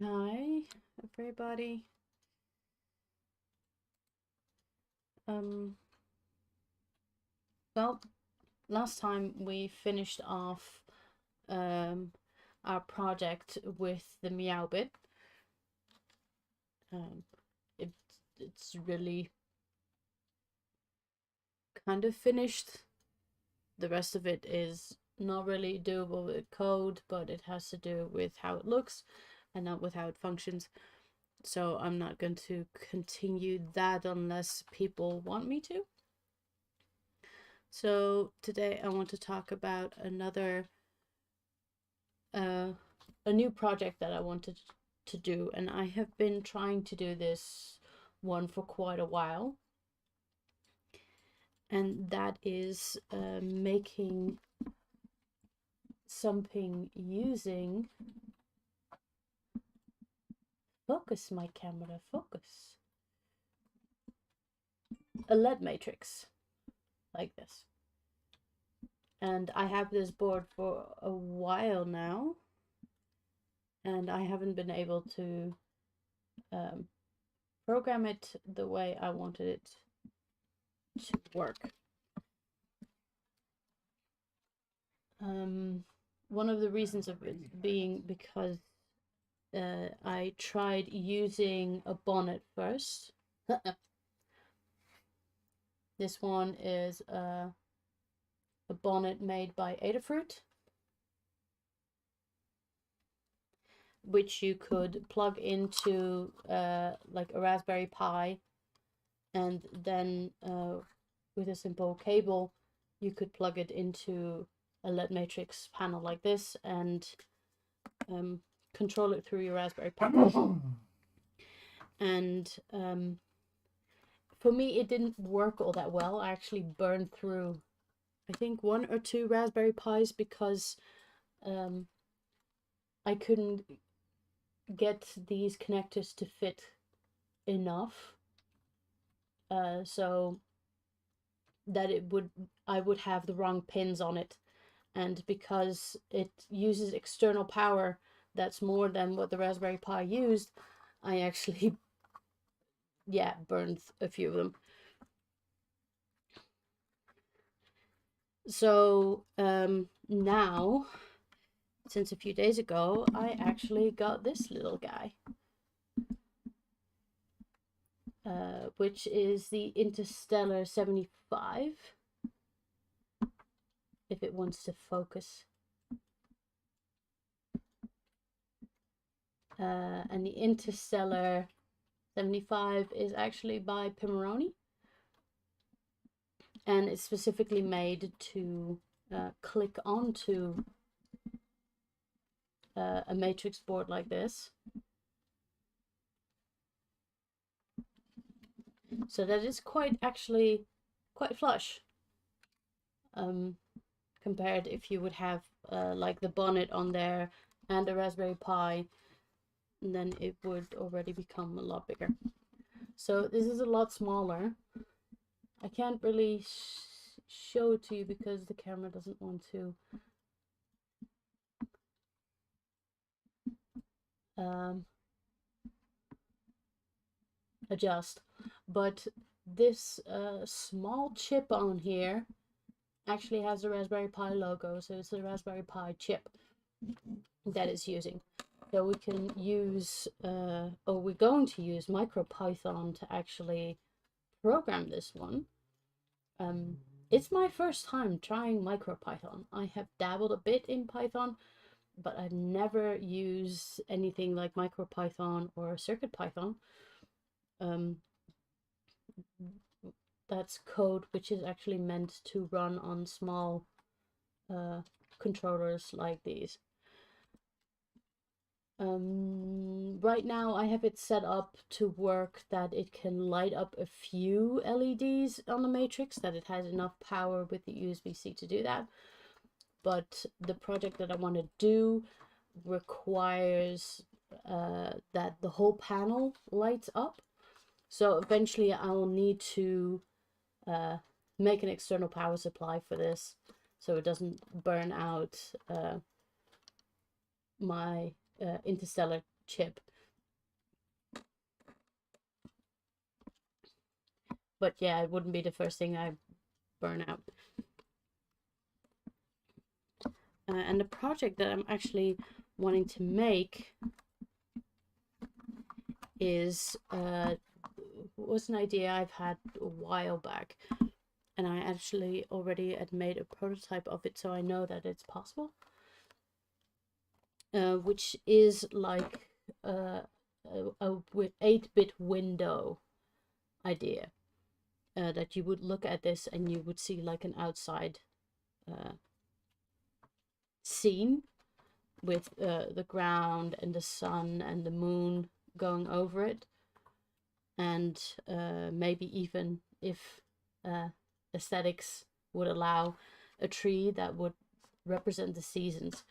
Hi, everybody. Um, well, last time we finished off um, our project with the Meowbit. Um, it, it's really kind of finished. The rest of it is not really doable with code, but it has to do with how it looks and not with how it functions. So I'm not going to continue that unless people want me to. So today I want to talk about a new project that I wanted to do, and I have been trying to do this one for quite a while, and that is making something using focus my camera, focus a LED matrix like this. And I have this board for a while now, and I haven't been able to program it the way I wanted it to work. One of the reasons of it being because I tried using a bonnet first. This one is a bonnet made by Adafruit, which you could plug into like a Raspberry Pi, and then with a simple cable you could plug it into a LED matrix panel like this and control it through your Raspberry Pi. And for me it didn't work all that well. I actually burned through I think 1 or 2 Raspberry Pis because I couldn't get these connectors to fit enough so that I would have the wrong pins on it, and because it uses external power that's more than what the Raspberry Pi used, I actually burned a few of them. So now, since a few days ago, I actually got this little guy, which is the Interstellar 75, if it wants to focus. And the Interstellar 75 is actually by Pimoroni, and it's specifically made to click onto a matrix board like this, so that is actually quite flush compared if you would have like the bonnet on there and a Raspberry Pi, then it would already become a lot bigger. So this is a lot smaller. I can't really show it to you because the camera doesn't want to adjust, but this small chip on here actually has a Raspberry Pi logo, so it's a Raspberry Pi chip that it's using. So we can use, or we're going to use MicroPython to actually program this one. It's my first time trying MicroPython. I have dabbled a bit in Python, but I've never used anything like MicroPython or CircuitPython. That's code which is actually meant to run on small controllers like these. Right now I have it set up to work that it can light up a few LEDs on the matrix, that it has enough power with the USB-C to do that. But the project that I want to do requires that the whole panel lights up. So eventually I will need to make an external power supply for this so it doesn't burn out my Interstellar chip. But yeah, it wouldn't be the first thing I burn out. And the project that I'm actually wanting to make is was an idea I've had a while back, and I actually already had made a prototype of it, so I know that it's possible. Which is like a 8-bit window idea, that you would look at this and you would see like an outside scene with the ground and the sun and the moon going over it, and maybe even, if aesthetics would allow, a tree that would represent the seasons.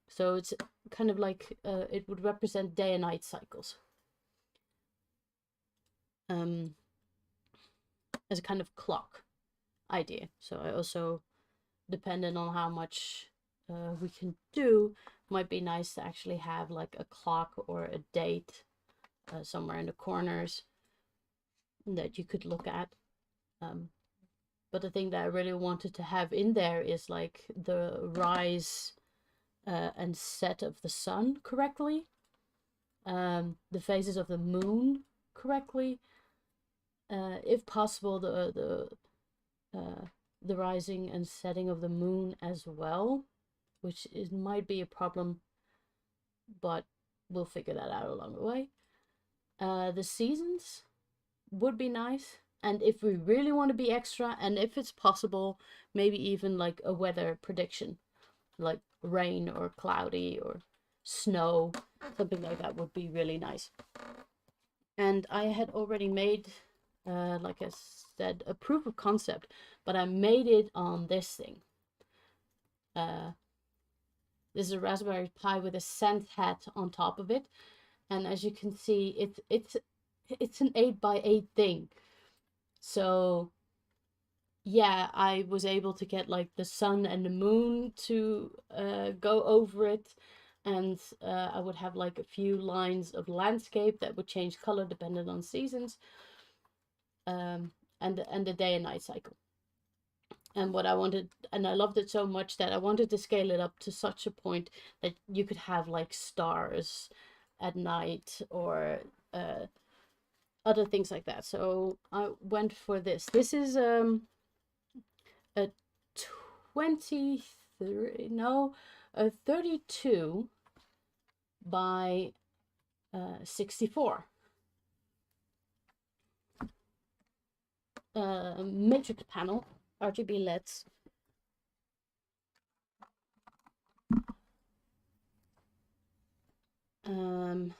So it's kind of like it would represent day and night cycles, as a kind of clock idea. So I also, depending on how much we can do, might be nice to actually have like a clock or a date somewhere in the corners that you could look at. But the thing that I really wanted to have in there is like the rise and set of the sun correctly, the phases of the moon correctly, if possible the rising and setting of the moon as well, which might be a problem, but we'll figure that out along the way. The seasons would be nice, and if we really want to be extra, and if it's possible, maybe even like a weather prediction, like rain or cloudy or snow, something like that would be really nice. And I had already made, like I said, a proof of concept, but I made it on this thing. This is a Raspberry Pi with a scent hat on top of it, and as you can see, it's an 8x8 thing. So yeah, I was able to get like the sun and the moon to go over it, and I would have like a few lines of landscape that would change color depending on seasons, and the day and night cycle. And what I wanted, and I loved it so much that I wanted to scale it up to such a point that you could have like stars at night or other things like that. So I went for this. This is a 32 by 64 matrix panel, RGB LEDs. And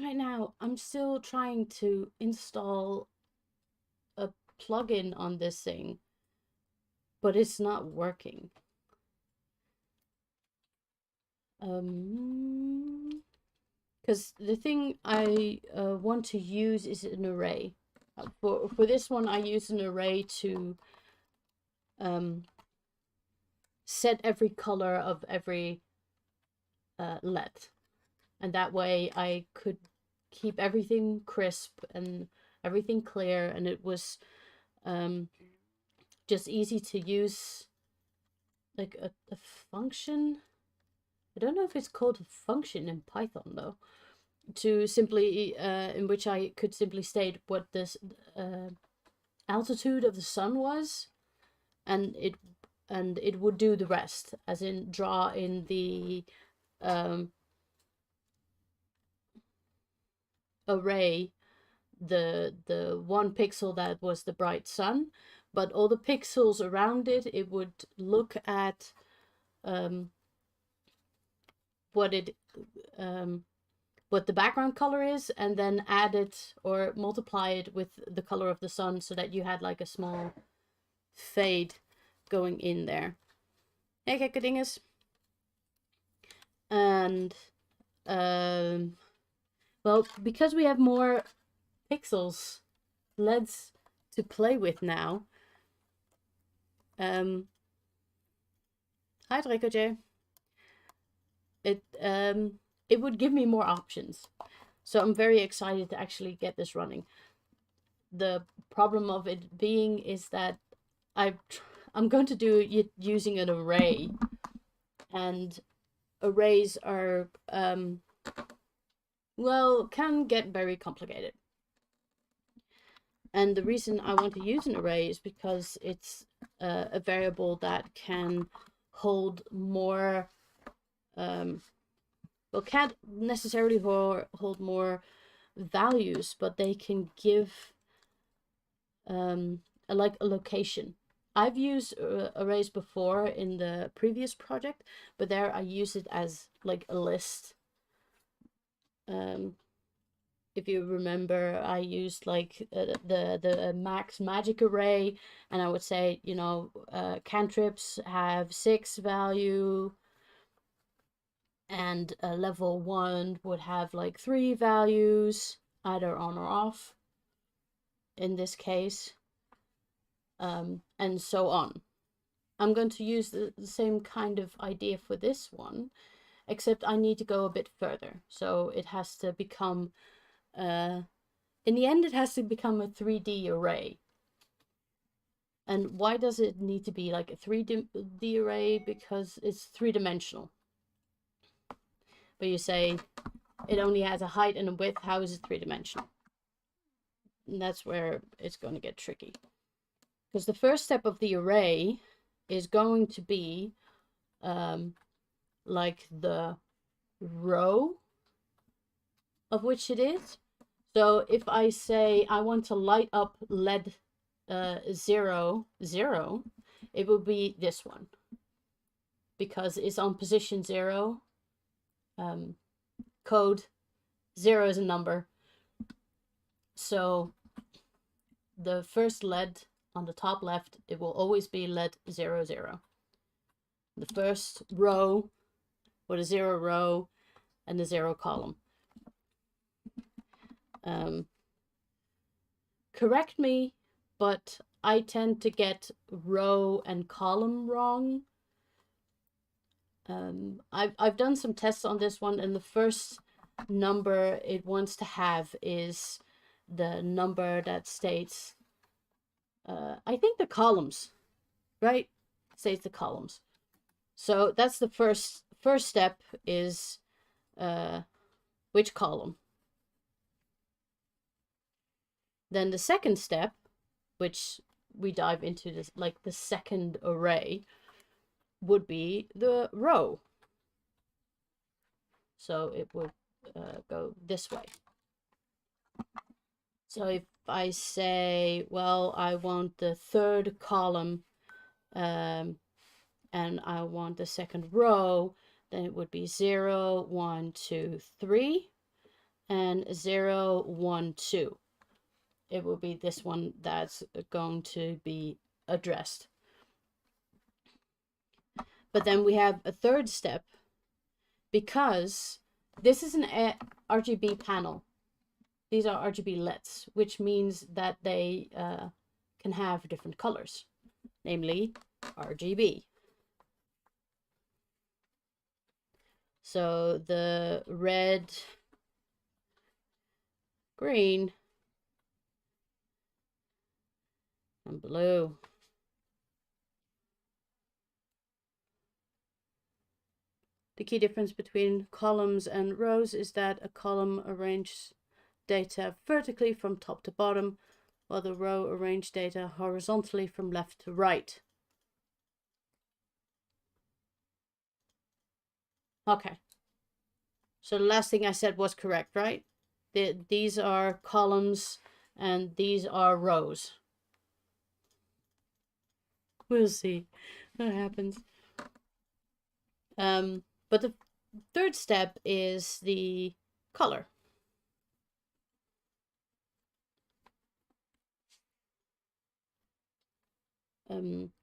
right now I'm still trying to install a plugin on this thing, but it's not working. Because the thing I want to use is an array. For this one, I use an array to set every color of every LED, and that way I could keep everything crisp and everything clear, and it was just easy to use, like a function. I don't know if it's called a function in Python though, to simply in which I could simply state what this altitude of the sun was, and it would do the rest, as in draw in the array the 1 pixel that was the bright sun, but all the pixels around it, it would look at what the background color is, and then add it or multiply it with the color of the sun, so that you had like a small fade going in there. Hey, gekke And well, because we have more pixels, LEDs to play with now. Hi, Draco J. It would give me more options, so I'm very excited to actually get this running. the problem of it being is that I'm going to do it using an array, and arrays are well, can get very complicated. And the reason I want to use an array is because it's a variable that can hold more, well, can't necessarily hold more values, but they can give like a location. I've used arrays before in the previous project, but there I use it as like a list. If you remember, I used like the max magic array, and I would say, you know, cantrips have 6 value, and level 1 would have like 3 values, either on or off in this case, and so on. I'm going to use the same kind of idea for this one, except I need to go a bit further. So it has to become, in the end, it has to become a 3D array. And why does it need to be like a 3D array? Because it's 3-dimensional. But you say it only has a height and a width. How is it 3-dimensional? And that's where it's going to get tricky. Because the first step of the array is going to be like the row of which it is. So if I say I want to light up LED 0, 0, it will be this one, because it's on position 0. Code 0 is a number. So the first LED on the top left, it will always be LED 0, 0. The first row with a 0 row and a 0 column. Correct me, but I tend to get row and column wrong. I've done some tests on this one, and the first number it wants to have is the number that states, I think the columns, right? States the columns. So that's the first step is which column. Then the second step, which we dive into this, like the second array, would be the row. So it would go this way. So if I say, well, I want the third column and I want the second row, then it would be 0, 1, 2, 3 and 0, 1, 2. It will be this one that's going to be addressed. But then we have a third step, because this is an RGB panel. These are RGB LEDs, which means that they can have different colors, namely RGB. So the red, green, and blue. The key difference between columns and rows is that a column arranges data vertically from top to bottom, while the row arranges data horizontally from left to right. Okay. So the last thing I said was correct, right? These are columns and these are rows. We'll see what happens. But the third step is the color.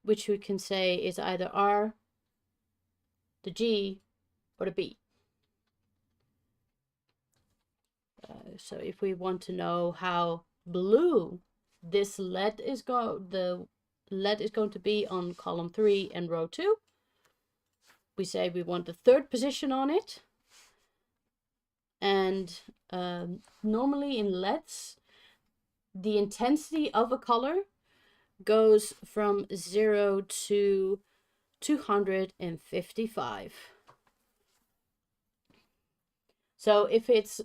Which we can say is either R, the G, or the B. So if we want to know how blue this LED is the LED is going to be on column 3 and row 2, we say we want the third position on it. And normally in LEDs, the intensity of a color goes from 0 to 255. So if it's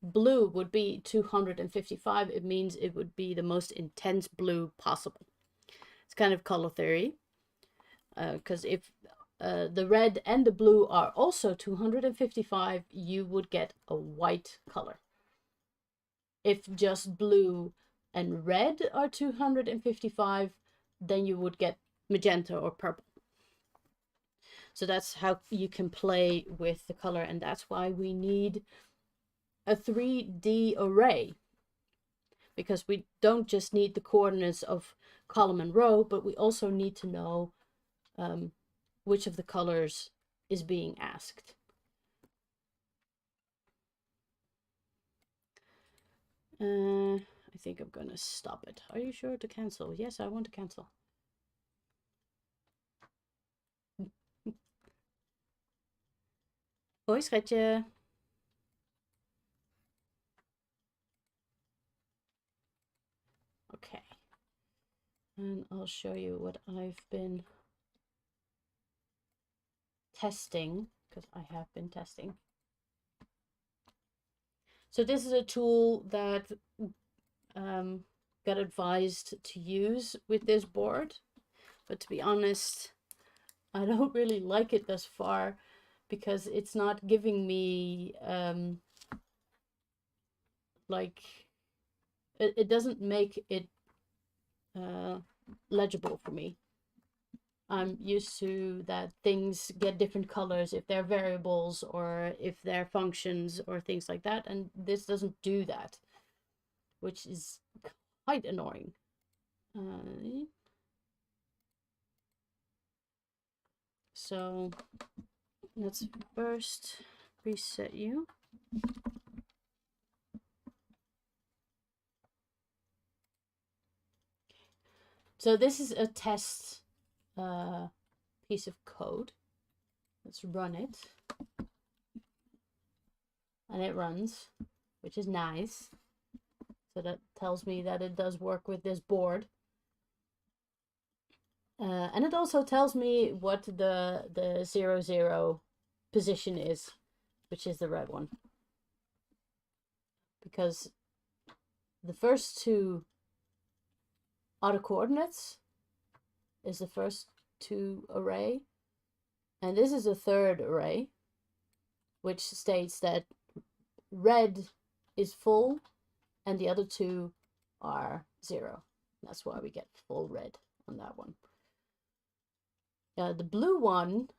blue would be 255, it means it would be the most intense blue possible. It's kind of color theory, because if the red and the blue are also 255, you would get a white color. If just blue and red are 255, then you would get magenta or purple. So that's how you can play with the color, and that's why we need a 3D array, because we don't just need the coordinates of column and row, but we also need to know which of the colors is being asked. I think I'm gonna stop it. Are you sure to cancel? Yes, I want to cancel. Hoi schatje. Okay. And I'll show you what I've been testing, because I have been testing. So this is a tool that got advised to use with this board, but to be honest, I don't really like it thus far, because it's not giving me like it doesn't make it legible for me. I'm used to that things get different colors if they're variables or if they're functions or things like that, and this doesn't do that, which is quite annoying. So let's first reset you. So this is a test piece of code. Let's run it. And it runs, which is nice. So that tells me that it does work with this board. And it also tells me what the 0, 0 position is, which is the red one. Because the first two auto coordinates is the first two array. And this is the third array, which states that red is full and the other two are 0. That's why we get full red on that one. The blue one,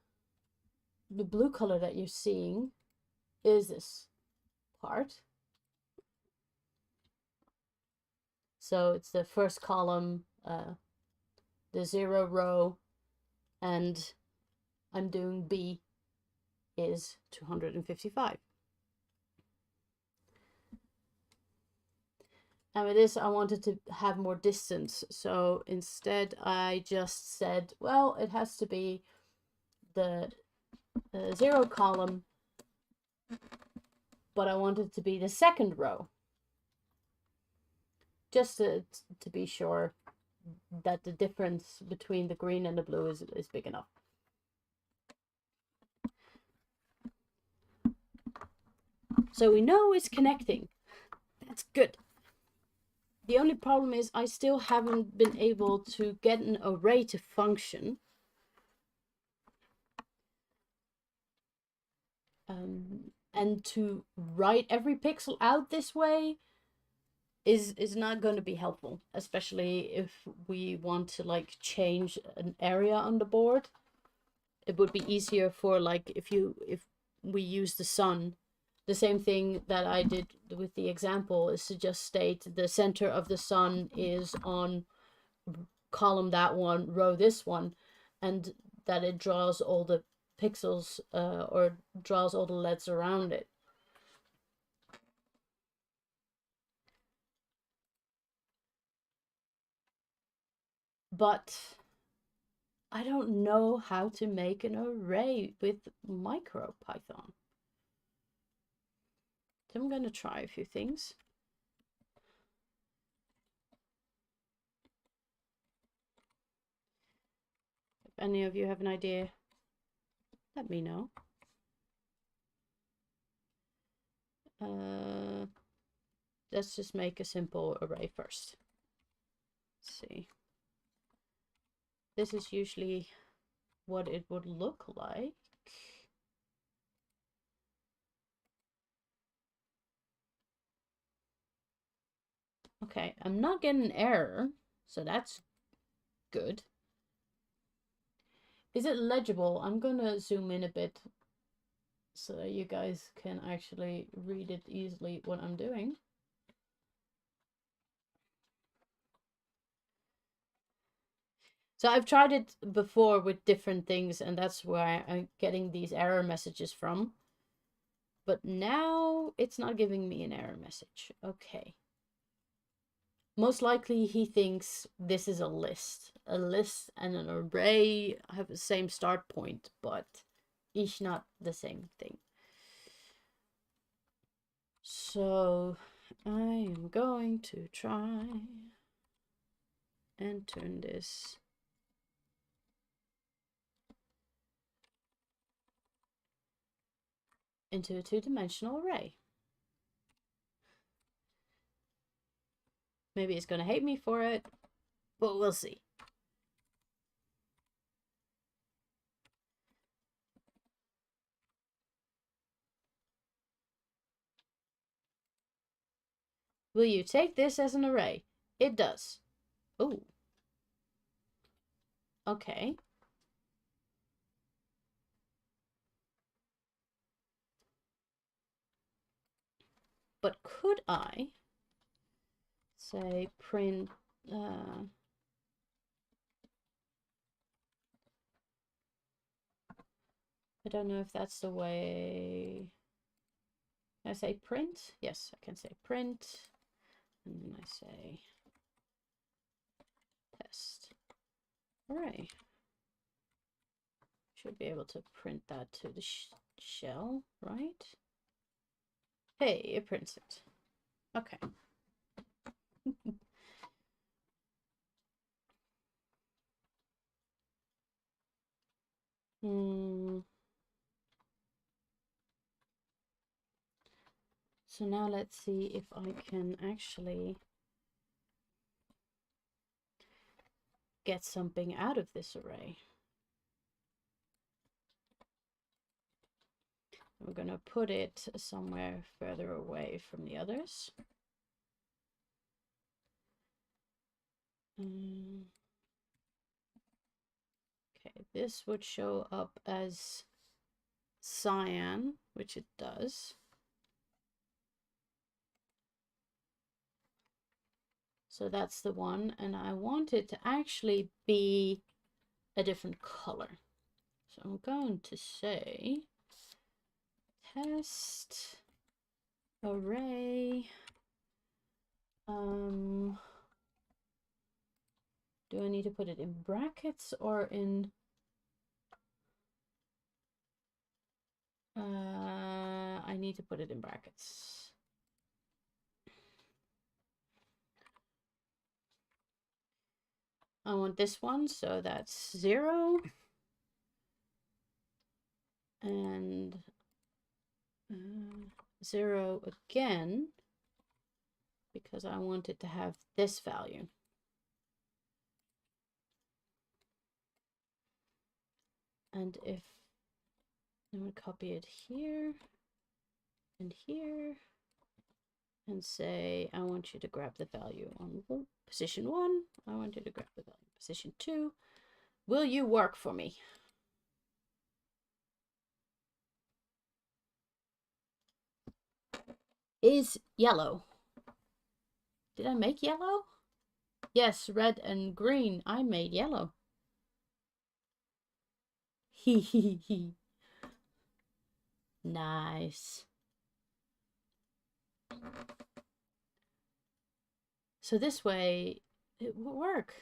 the blue color that you're seeing is this part. So it's the first column, the 0 row, and I'm doing B is 255. And with this, I wanted to have more distance. So instead, I just said, well, it has to be the 0 column, but I want it to be the second row. Just to be sure that the difference between the green and the blue is big enough. So we know it's connecting. That's good. The only problem is I still haven't been able to get an array to function. And to write every pixel out this way is not going to be helpful, especially if we want to like change an area on the board. It would be easier for like if we use the sun. The same thing that I did with the example is to just state the center of the sun is on column that one, row this one, and that it draws all the pixels or draws all the LEDs around it. But I don't know how to make an array with MicroPython. So I'm going to try a few things. any of you have an idea, let me know. Let's just make a simple array first. Let's see. This is usually what it would look like. Okay, I'm not getting an error, so that's good. Is it legible? I'm gonna zoom in a bit so that you guys can actually read it easily what I'm doing. So I've tried it before with different things, and that's where I'm getting these error messages from. But now it's not giving me an error message. Okay. Most likely he thinks this is a list. A list and an array have the same start point, but it's not the same thing. So I am going to try and turn this into a two-dimensional array. Maybe it's going to hate me for it, but we'll see. Will you take this as an array? It does. Oh. Okay. But could I say print I don't know if that's the way. Can I say print? Yes, I can say print. And then I say test. Alright. Should be able to print that to the shell, right? Hey, it prints it. Okay. So now let's see if I can actually get something out of this array. We're going to put it somewhere further away from the others. Okay, this would show up as cyan, which it does. So that's the one, and I want it to actually be a different color. So I'm going to say test array. Do I need to put it in brackets or in I need to put it in brackets. I want this one, so that's 0 and 0 again, because I want it to have this value. And if I'm going to copy it here and here and say, I want you to grab the value on position 1. I want you to grab the value on position 2. Will you work for me? Is yellow. Did I make yellow? Yes, red and green. I made yellow. Hee hee hee. Nice. So this way it will work.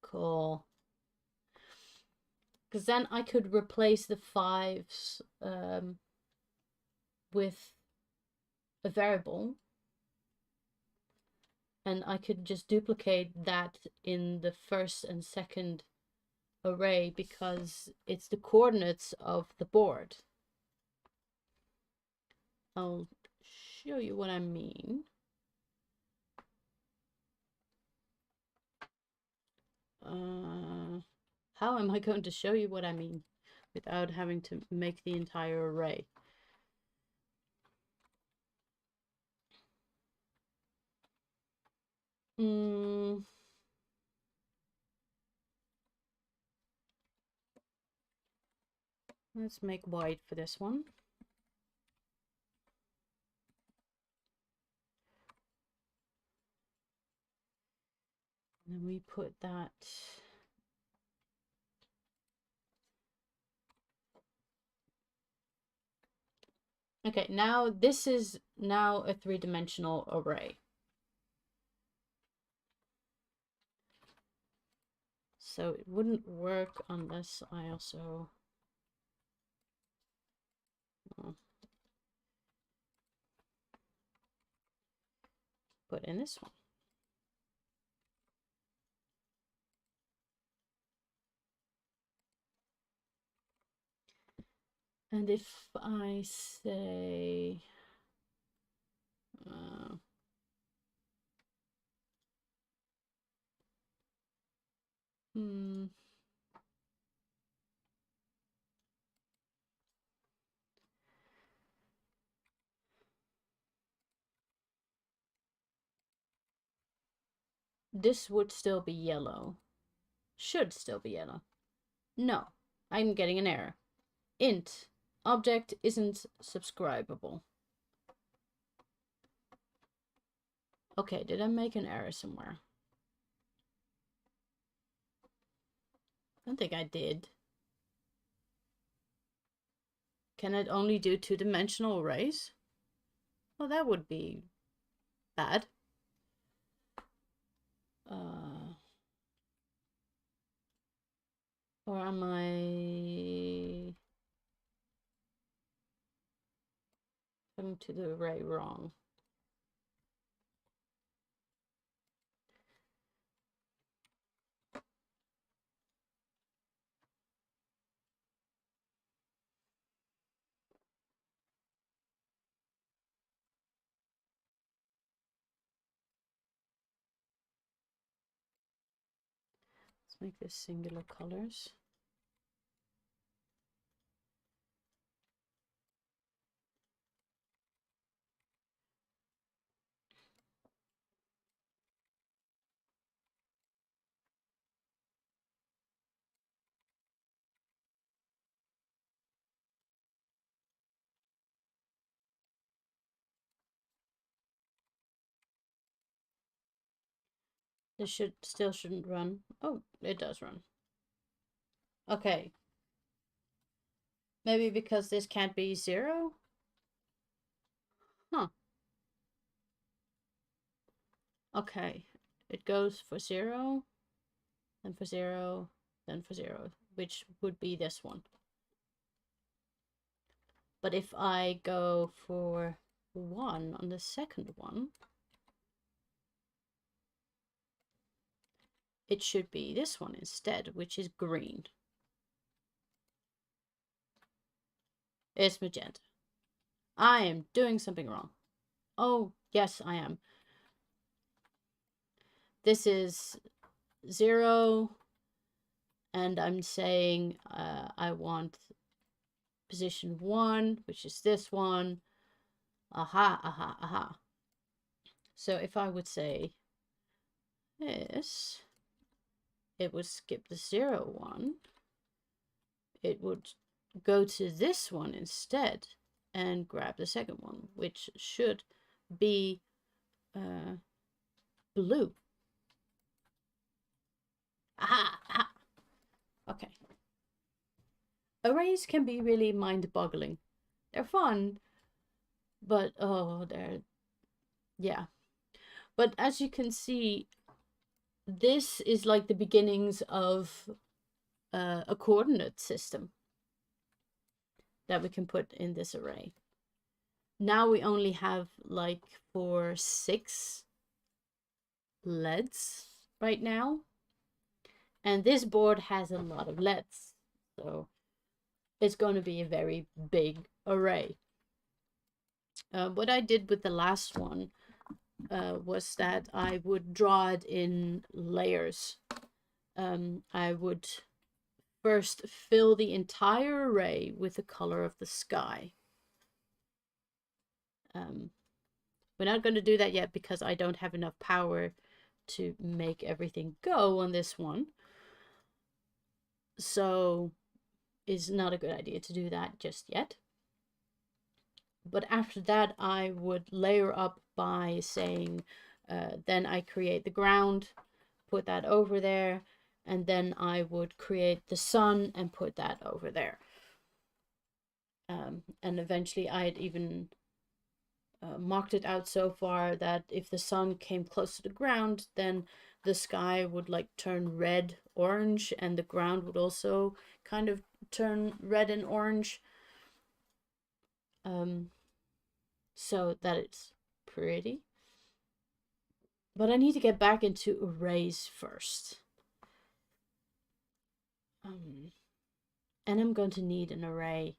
Cool. Because then I could replace the 5s with a variable. And I could just duplicate that in the first and second array because it's the coordinates of the board. I'll show you what I mean. How am I going to show you what I mean without having to make the entire array? Let's make white for this one. And then we put that okay, now this is now a three-dimensional array. So it wouldn't work unless I also put in this one. And if I say this would still be yellow. Should still be yellow. No, I'm getting an error. Int object isn't subscribable. Okay, did I make an error somewhere? I don't think I did. Can it only do two-dimensional arrays? Well, that would be bad. Or am I going to the array wrong? Let's make this singular colors. This still shouldn't run. Oh, it does run. Okay. Maybe because this can't be 0? Huh. Okay. It goes for 0, then for 0, then for 0, which would be this one. But if I go for 1 on the second one, it should be this one instead, which is green. It's magenta. I am doing something wrong. Oh, yes, I am. This is 0, and I'm saying I want position 1, which is this one. Aha, aha, aha. So if I would say this, it would skip the 0 one. It would go to this one instead and grab the second one, which should be blue. Aha, aha. Okay. Arrays can be really mind-boggling. They're fun, but oh, yeah. But as you can see, this is like the beginnings of a coordinate system that we can put in this array. Now we only have like for 6 LEDs right now. And this board has a lot of LEDs. So it's going to be a very big array. What I did with the last one was that I would draw it in layers. I would first fill the entire array with the color of the sky. We're not going to do that yet because I don't have enough power to make everything go on this one. So it's not a good idea to do that just yet. But after that, I would layer up by saying, then I create the ground, put that over there, and then I would create the sun and put that over there. And eventually I had even marked it out so far that if the sun came close to the ground, then the sky would like turn red, orange, and the ground would also kind of turn red and orange. So that it's pretty. But I need to get back into arrays first. And I'm going to need an array,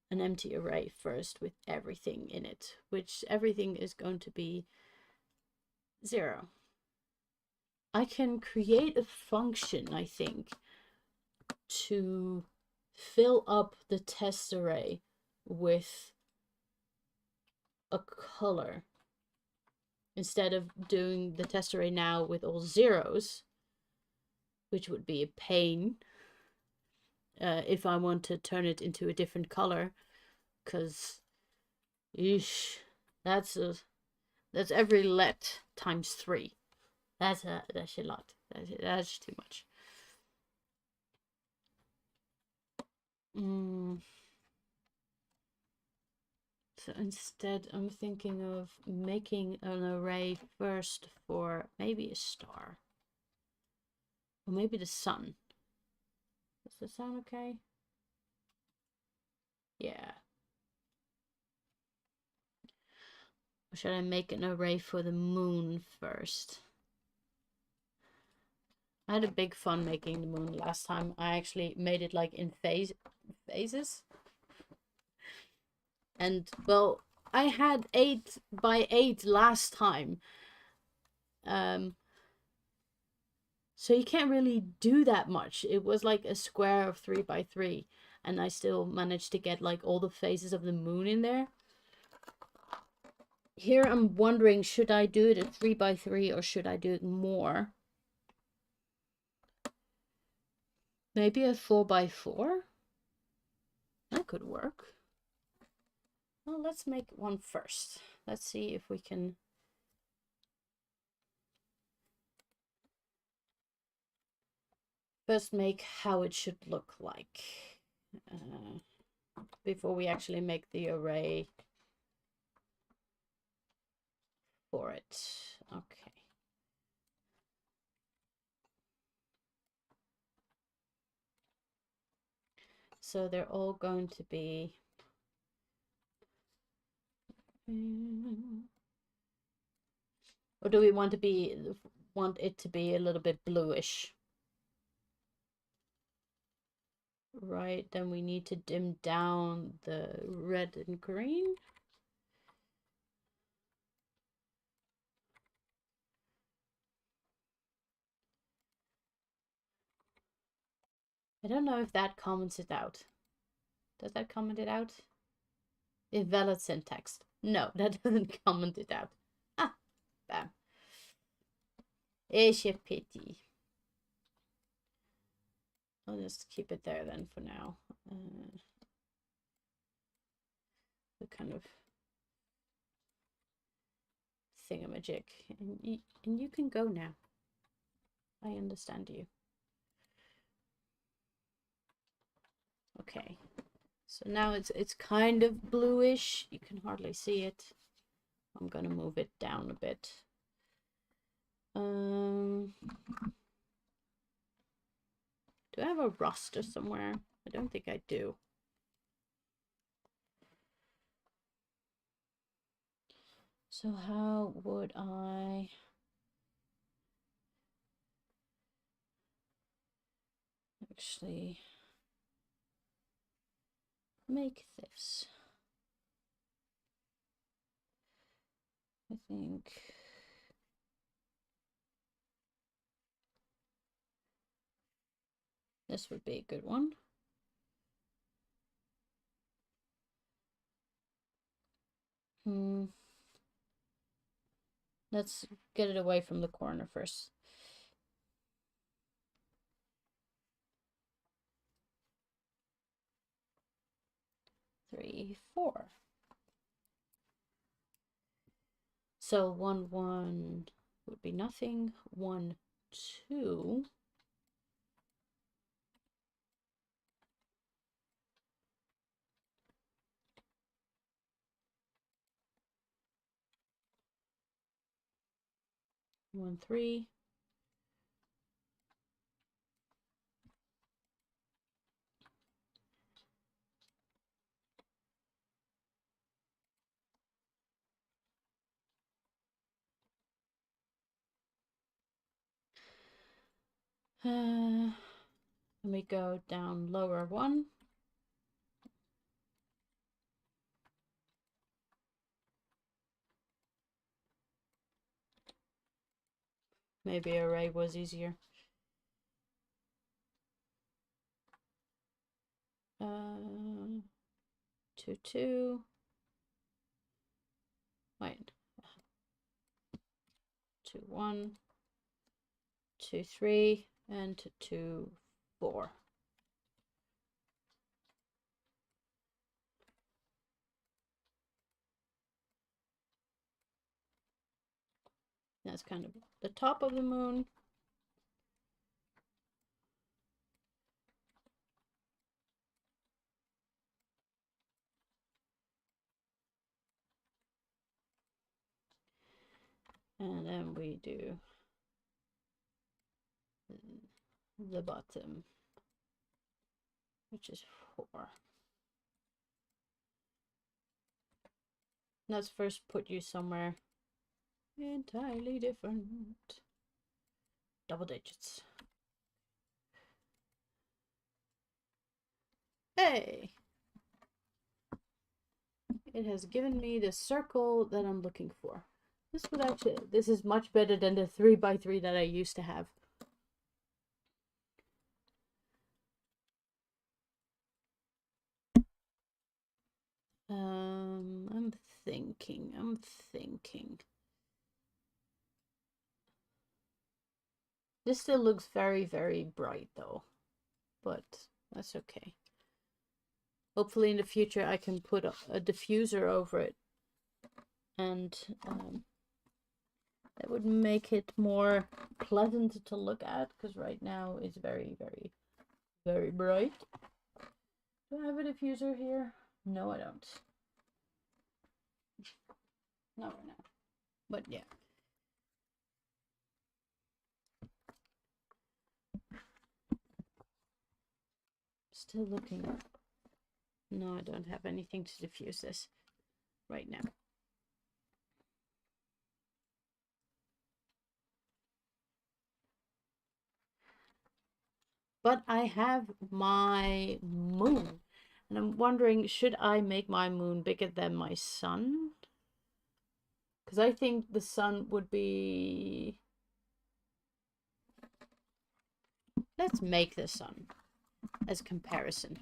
an empty array first with everything in it, which everything is going to be 0. I can create a function, I think, to fill up the test array with a color. Instead of doing the test array now with all zeros, which would be a pain if I want to turn it into a different color, because that's every let times 3. That's a lot. That's too much. So instead, I'm thinking of making an array first for maybe a star. Or maybe the sun. Does that sound okay? Yeah. Or should I make an array for the moon first? I had a big fun making the moon last time. I actually made it like in phases. And well, I had 8 by 8 last time. So you can't really do that much. It was like a square of 3 by 3. And I still managed to get like all the phases of the moon in there. Here I'm wondering, should I do it at 3 by 3 or should I do it more? Maybe a 4 by 4? That could work. Well, let's make one first. Let's see if we can first make how it should look like before we actually make the array for it. Okay. So they're all going to be or do we want it to be a little bit bluish? Right, then we need to dim down the red and green. I don't know if that comments it out. Does that comment it out? Invalid syntax. No, that doesn't comment it out. Ah, bam. It's a pity. I'll just keep it there then for now. The kind of thingamajig. And you can go now. I understand you. Okay. So now it's kind of bluish. You can hardly see it. I'm gonna move it down a bit. Do I have a raster somewhere? I don't think I do. So how would I actually make this. I think this would be a good one. Let's get it away from the corner first. Three, four. So 1, 1 would be nothing. 1, 2. One, 3. Let me go down lower 1. Maybe array was easier. 2, 2. Wait. 2, 1. 2, 3. And 2, 4. That's kind of the top of the moon. And then we do the bottom, which is 4. Let's first put you somewhere entirely different. Double digits. Hey! It has given me the circle that I'm looking for. This is much better than the 3x3 that I used to have. I'm thinking. This still looks very, very bright though, but that's okay. Hopefully in the future I can put a diffuser over it, and that would make it more pleasant to look at, because right now it's very, very, very bright. Do I have a diffuser here? No, I don't. Not right now. But yeah. Still looking. No, I don't have anything to diffuse this right now. But I have my moon. And I'm wondering, should I make my moon bigger than my sun? Because I think the sun would be... Let's make the sun as comparison.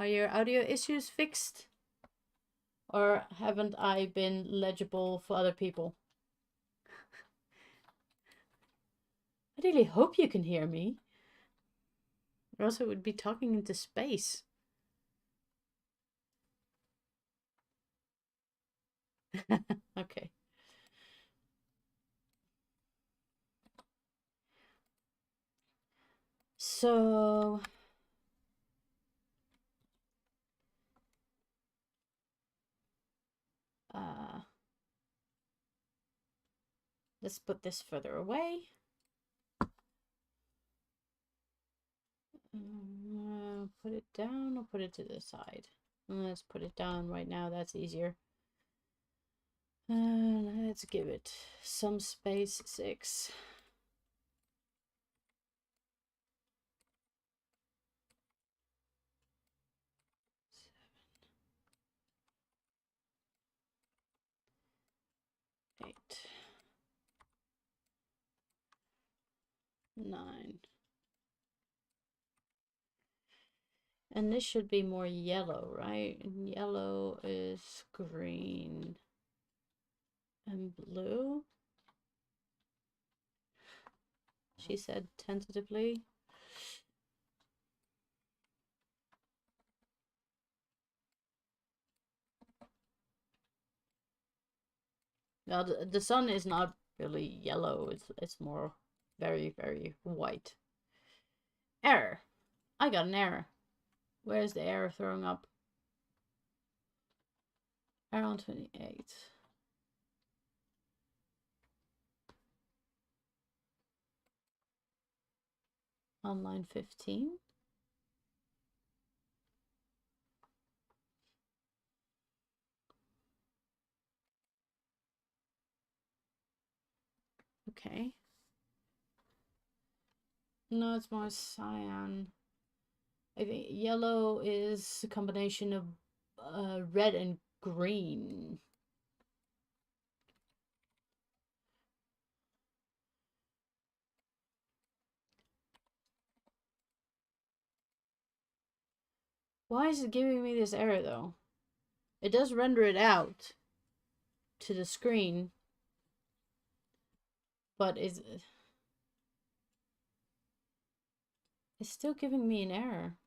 Are your audio issues fixed? Or haven't I been legible for other people? I really hope you can hear me. Or else I would be talking into space. Okay. So... let's put this further away. Put it down or put it to the side. Let's put it down right now. That's easier. Let's Let's give it some space. 6. Eight. 9. And this should be more yellow, right? And yellow is green and blue. She said tentatively. Now the sun is not really yellow. It's more very, very white. Error. I got an error. Where's the error throwing up? Error on 28. On line 15. Okay. No, it's more cyan. I think yellow is a combination of red and green. Why is it giving me this error though? It does render it out to the screen, but it's still giving me an error.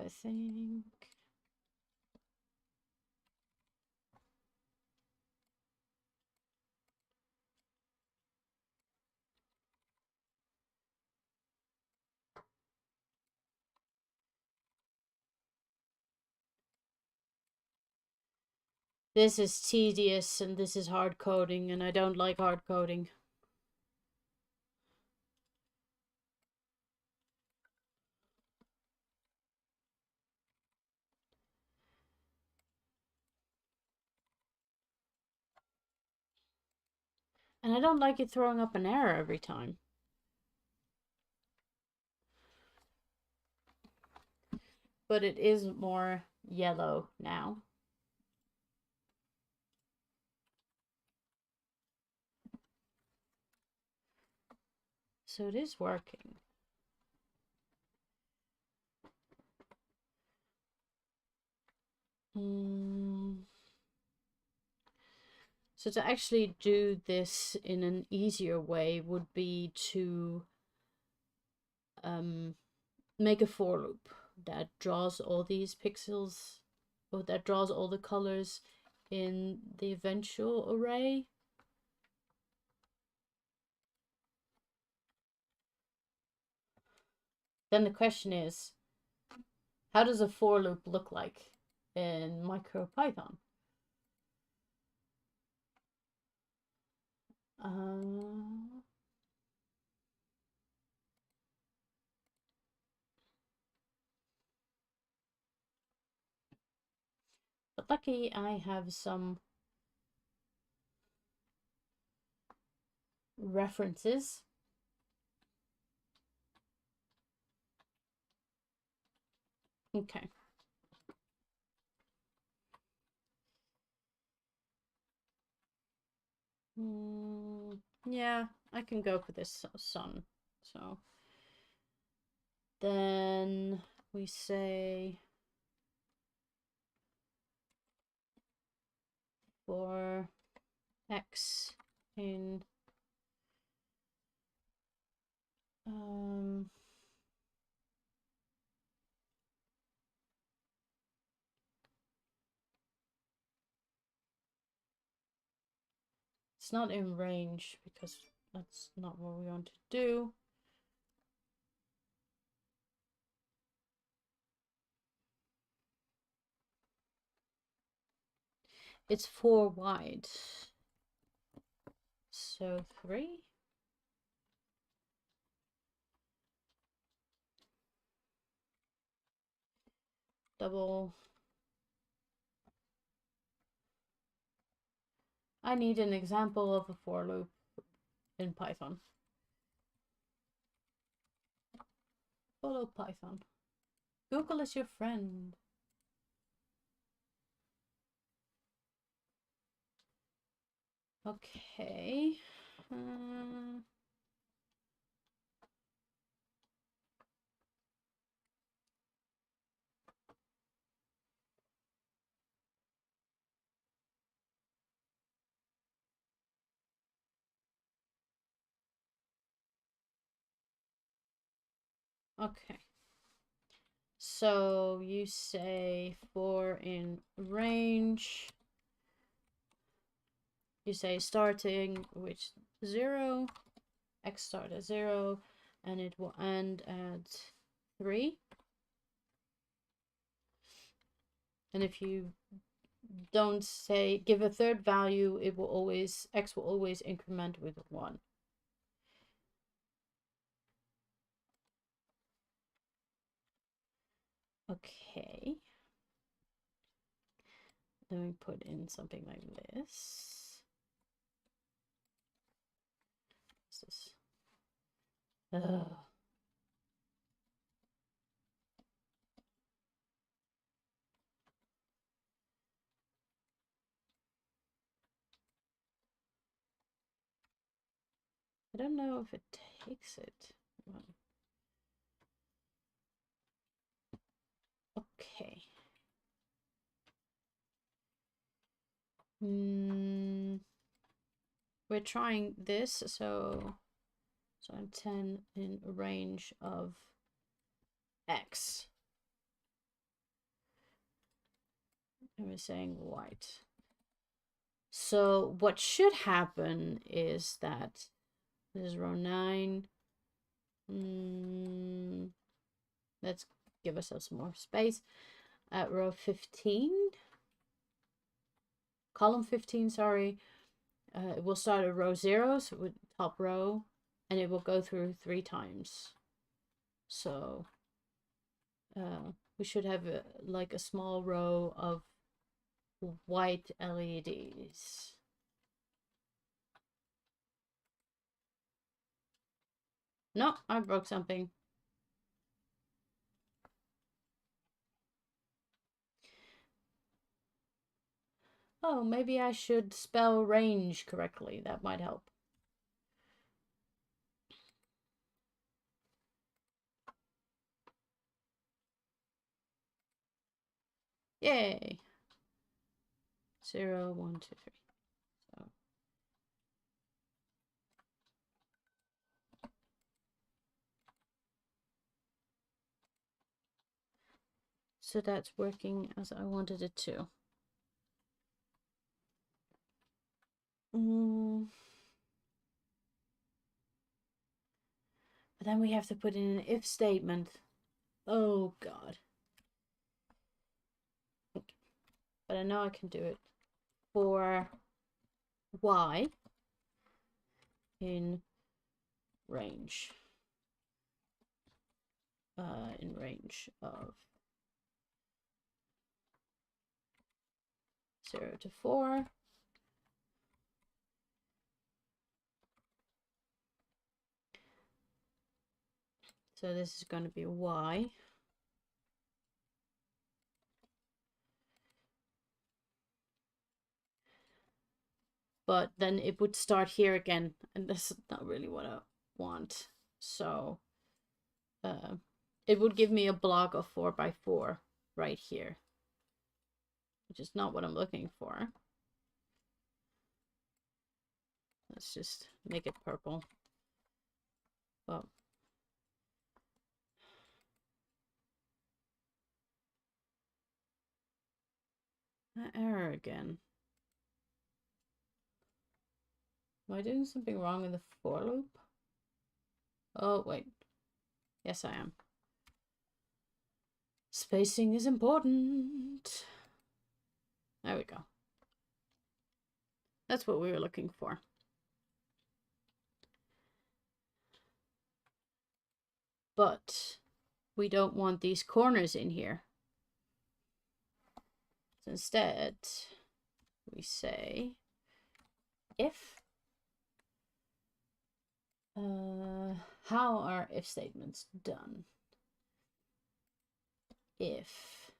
I think this is tedious and this is hard coding and I don't like hard coding. And I don't like it throwing up an error every time. But it is more yellow now. So it is working. So to actually do this in an easier way would be to make a for loop that draws all these pixels, or that draws all the colors in the eventual array. Then the question is, how does a for loop look like in MicroPython? But lucky I have some references. Okay. Yeah, I can go for this sun. So then we say for x in it's not in range because that's not what we want to do. It's 4 wide. So 3. Double. I need an example of a for loop in Python. Follow Python. Google is your friend. Okay. Okay. So you say for in range, you say starting with 0, x start at 0, and it will end at 3. And if you don't say give a third value, it will always, x will always increment with 1. Okay. Then we put in something like this. What's this? Ugh. I don't know if it takes it. Okay. We're trying this, so I'm 10 in range of x. And we're saying white. So what should happen is that this is row 9. Let's give ourselves some more space. At row 15, column 15, sorry, it will start at row 0, so with top row, and it will go through 3 times. So we should have like a small row of white LEDs. No, I broke something. Oh, maybe I should spell range correctly. That might help. Yay. 0, 1, 2, 3. So that's working as I wanted it to. But then we have to put in an if statement. Oh god. Okay. But I know I can do it. For y in range. In range of 0 to 4. So this is going to be y. But then it would start here again, and this is not really what I want. So it would give me a block of 4 by 4 right here, which is not what I'm looking for. Let's just make it purple. Well, that error again. Am I doing something wrong in the for loop? Oh, wait. Yes, I am. Spacing is important. There we go. That's what we were looking for. But we don't want these corners in here. So instead, we say if. How are if statements done? If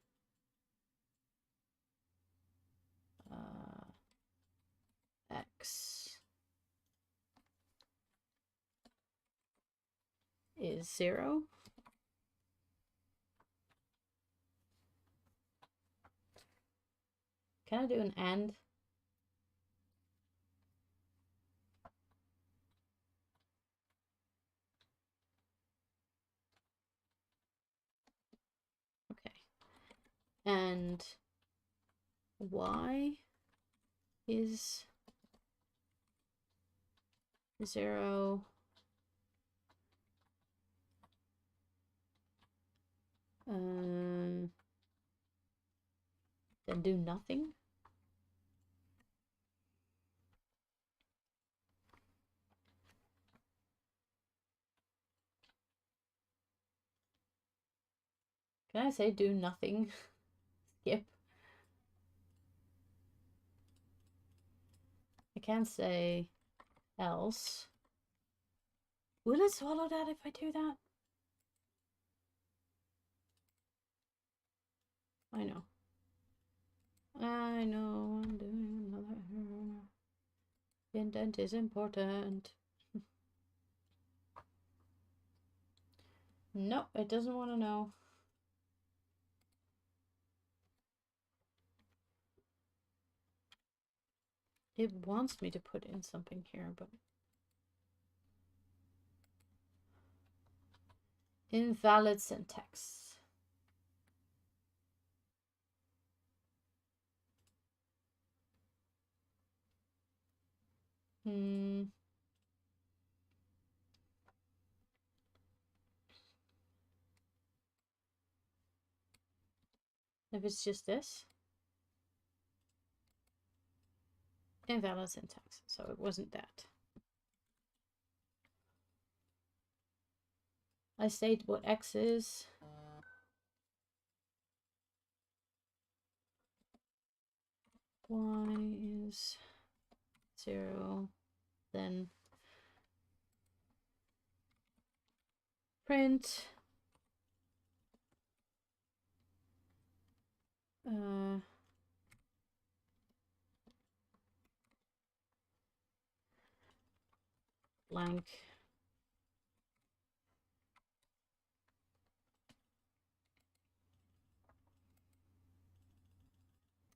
x is 0, can I do an and? Okay. And y is 0. Then do nothing. Can I say do nothing? Skip. I can't say else. Will it swallow that if I do that? I know. I know I'm doing another. Indent is important. No, it doesn't want to know. It wants me to put in something here, but invalid syntax. If it's just this. Invalid syntax, so it wasn't that. I state what x is. Y is 0. Then print blank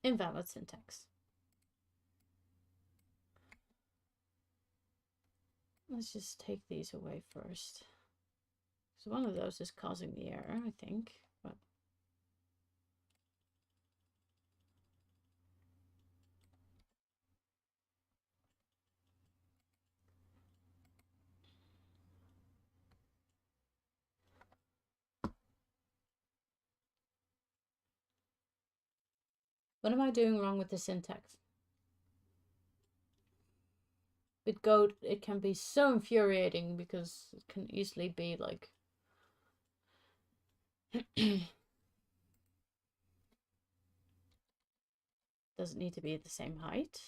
invalid syntax. Let's just take these away first. So one of those is causing the error, I think. But what am I doing wrong with the syntax? It can be so infuriating because it can easily be like does it need to be at the same height?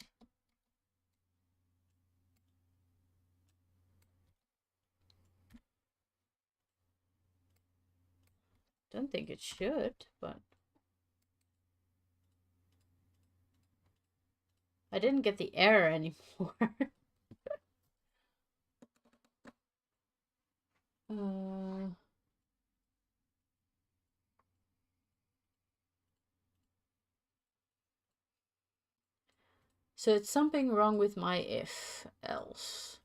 Don't think it should, but I didn't get the error anymore. So it's something wrong with my if else.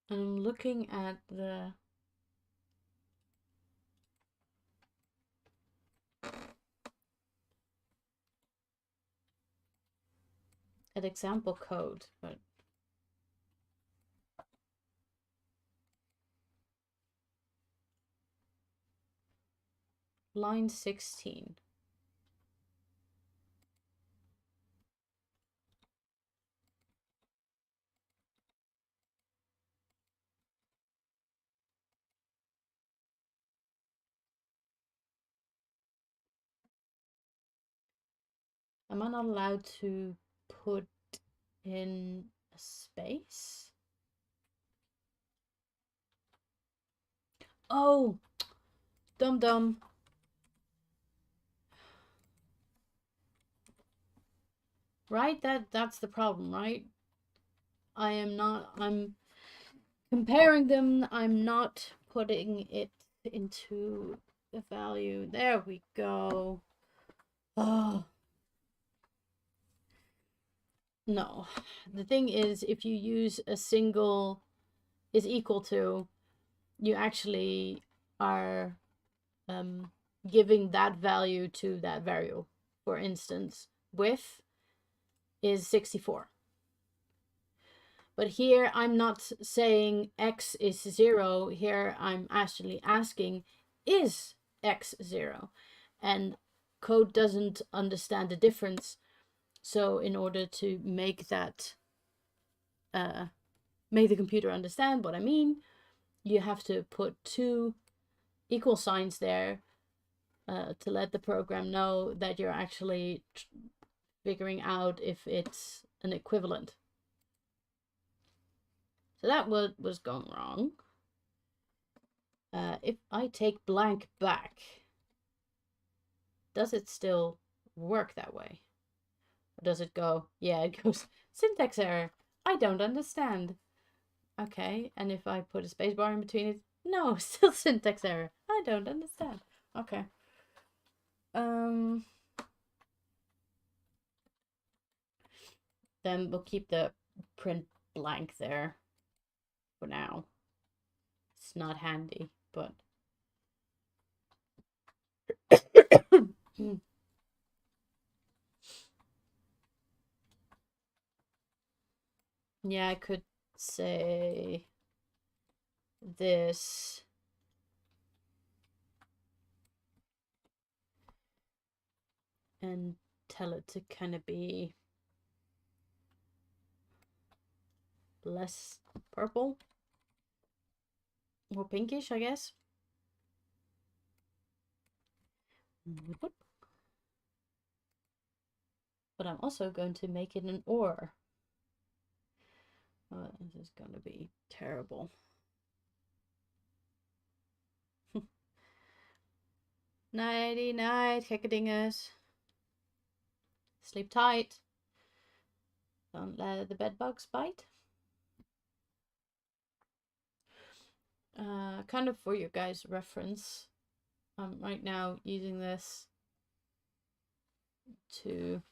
I'm looking at the example code, but line 16. Am I not allowed to put in a space? Oh, dumb. Right? That's the problem, right? I'm comparing them. I'm not putting it into the value. There we go. Oh. No. The thing is, if you use a single is equal to, you actually are giving that value to that variable. For instance, width is 64. But here I'm not saying x is 0. Here I'm actually asking, is x 0? And code doesn't understand the difference. So in order to make that, make the computer understand what I mean, you have to put two equal signs there to let the program know that you're actually figuring out if it's an equivalent. So that was going wrong. If I take blank back, does it still work that way? Or does it go, yeah, it goes, syntax error, I don't understand. Okay, and if I put a spacebar in between it, no, still syntax error, I don't understand. Okay. Then we'll keep the print blank there for now. It's not handy, but yeah, I could say this and tell it to kind of be less purple or pinkish, I guess. But I'm also going to make it an or. This is going to be terrible. Nighty night, Heckadingers. Sleep tight. Don't let the bed bugs bite. Kind of for your guys' reference, I'm right now using this to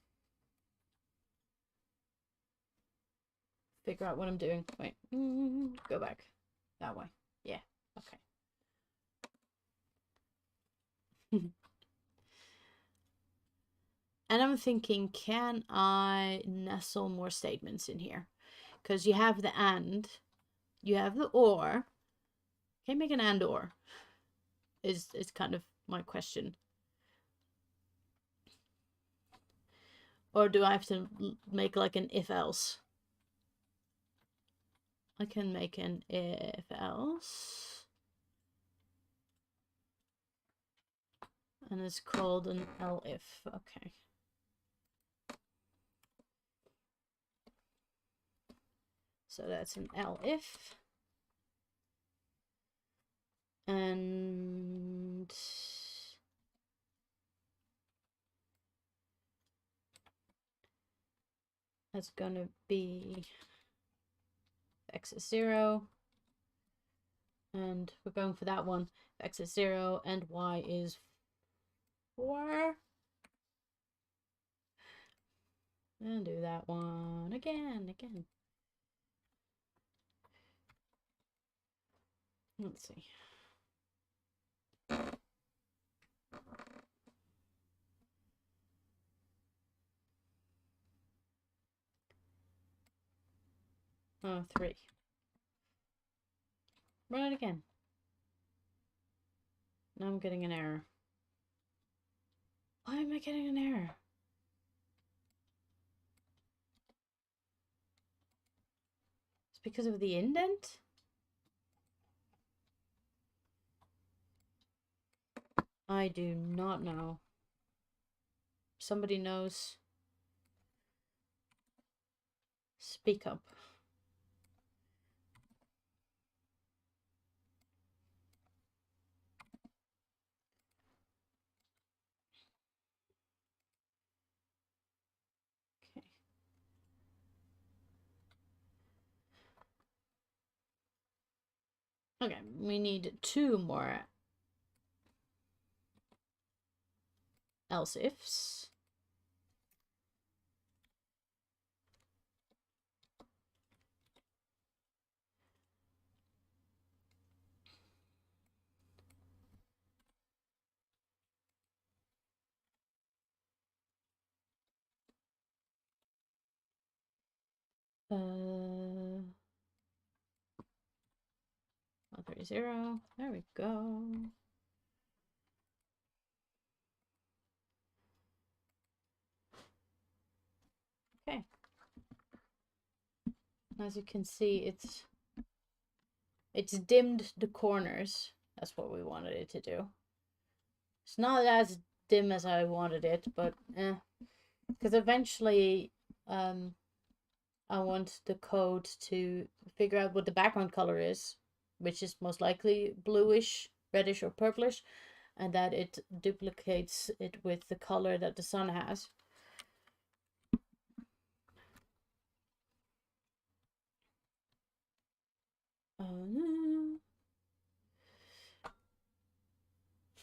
figure out what I'm doing. Wait, go back that way. Yeah, okay. And I'm thinking, can I nestle more statements in here? Because you have the and, you have the or. Can you make an and or? Is kind of my question. Or do I have to make like an if else? I can make an if else. And it's called an elif. Okay. So that's an elif. And that's gonna be x is 0. And we're going for that one. X is 0 and y is 4. And do that one again. Let's see. Oh, 3. Run it again. Now I'm getting an error. Why am I getting an error? It's because of the indent? I do not know. Somebody knows. Speak up. Okay. Okay, we need 2 more else ifs. Uh, 130. There we go. Okay. As you can see, it's dimmed the corners. That's what we wanted it to do. It's not as dim as I wanted it, but because eventually I want the code to figure out what the background color is, which is most likely bluish, reddish, or purplish, and that it duplicates it with the color that the sun has.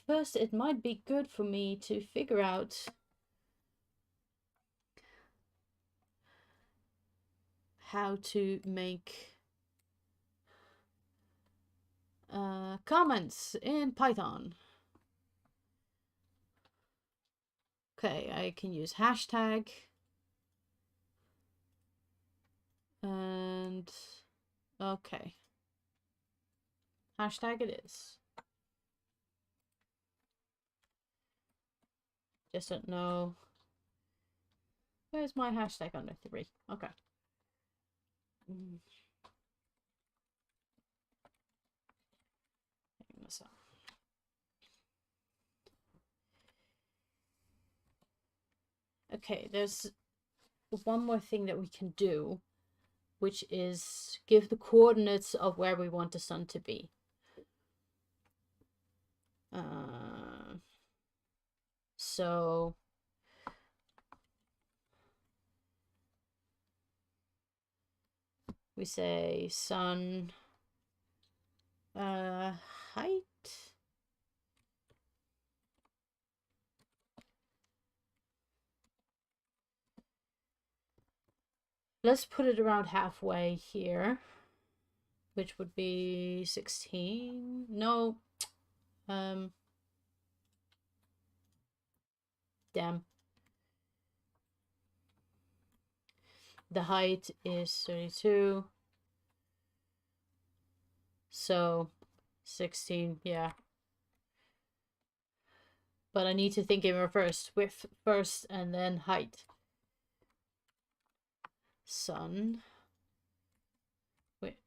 First, it might be good for me to figure out how to make comments in Python. Okay, I can use hashtag. And okay. Hashtag it is. Just don't know. Where's my hashtag under 3? Okay. This up. Okay, there's one more thing that we can do, which is give the coordinates of where we want the sun to be. So we say sun height. Let's put it around halfway here, which would be 16. No. Damn. The height is 32. So 16, yeah. But I need to think in reverse. Width first and then height. Sun. Wait.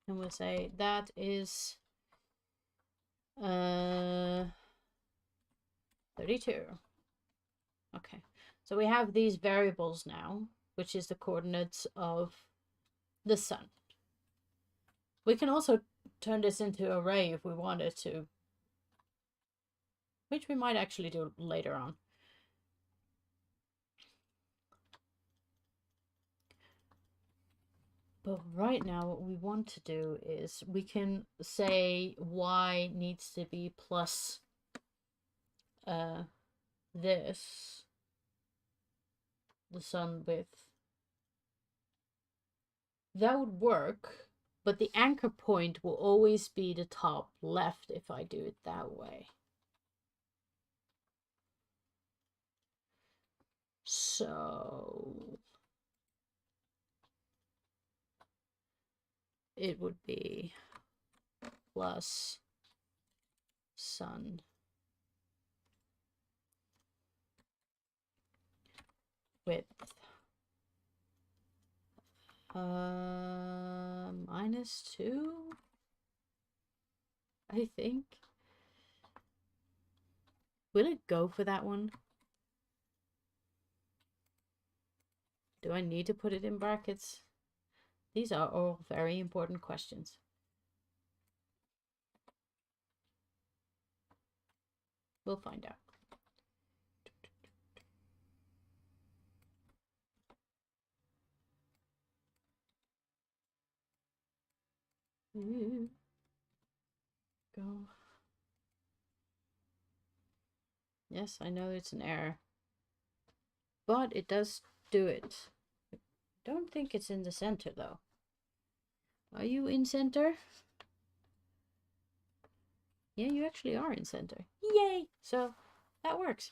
And we'll say that is 32. Okay. So we have these variables now, which is the coordinates of the sun. We can also turn this into an array if we wanted to, which we might actually do later on. But right now what we want to do is we can say y needs to be plus this, the sun width. That would work, but the anchor point will always be the top left if I do it that way. So it would be plus sun width. -2, I think. Will it go for that one? Do I need to put it in brackets? These are all very important questions. We'll find out. Go. Yes, I know it's an error, but it does do it. I don't think it's in the center though. Are you in center? Yeah, you actually are in center. Yay! So that works.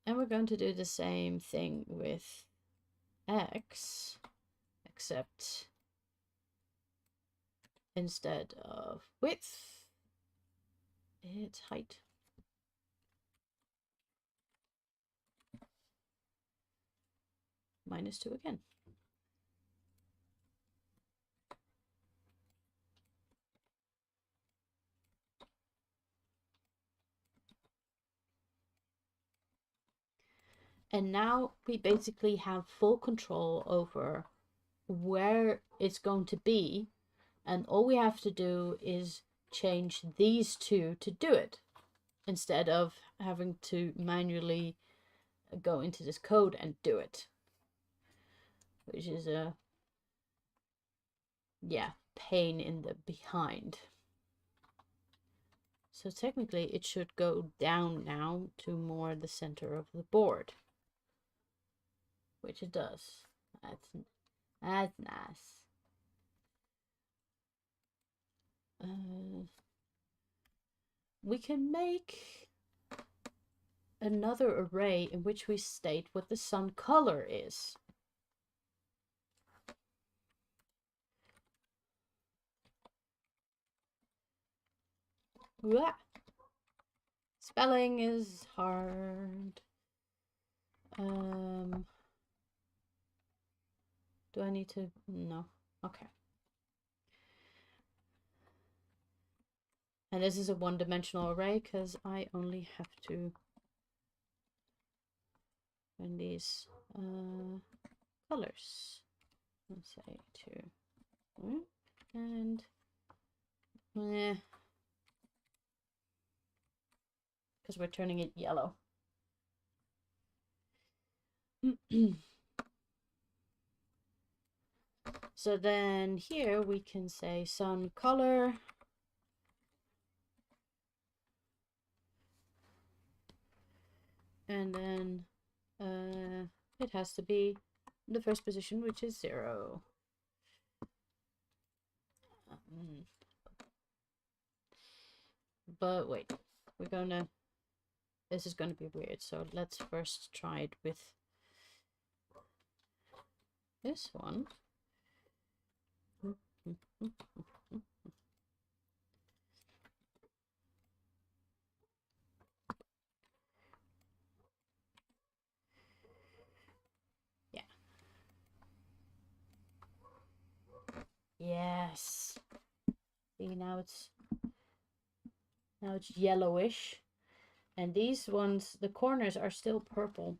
And we're going to do the same thing with X, except instead of width, it's height. -2 again. And now we basically have full control over where it's going to be. And all we have to do is change these two to do it, instead of having to manually go into this code and do it. Which is a, yeah, pain in the behind. So technically it should go down now to more the center of the board. Which it does. That's nice. We can make another array in which we state what the sun color is. Blah. Spelling is hard. Do I need to? No. Okay. And this is a one-dimensional array because I only have to run these colors. Let's say 2. And because we're turning it yellow. So then here we can say sun color. And then it has to be the first position, which is 0. But wait, this is gonna be weird. So let's first try it with this one. Yeah. Yes. See, now it's yellowish. And these ones, the corners are still purple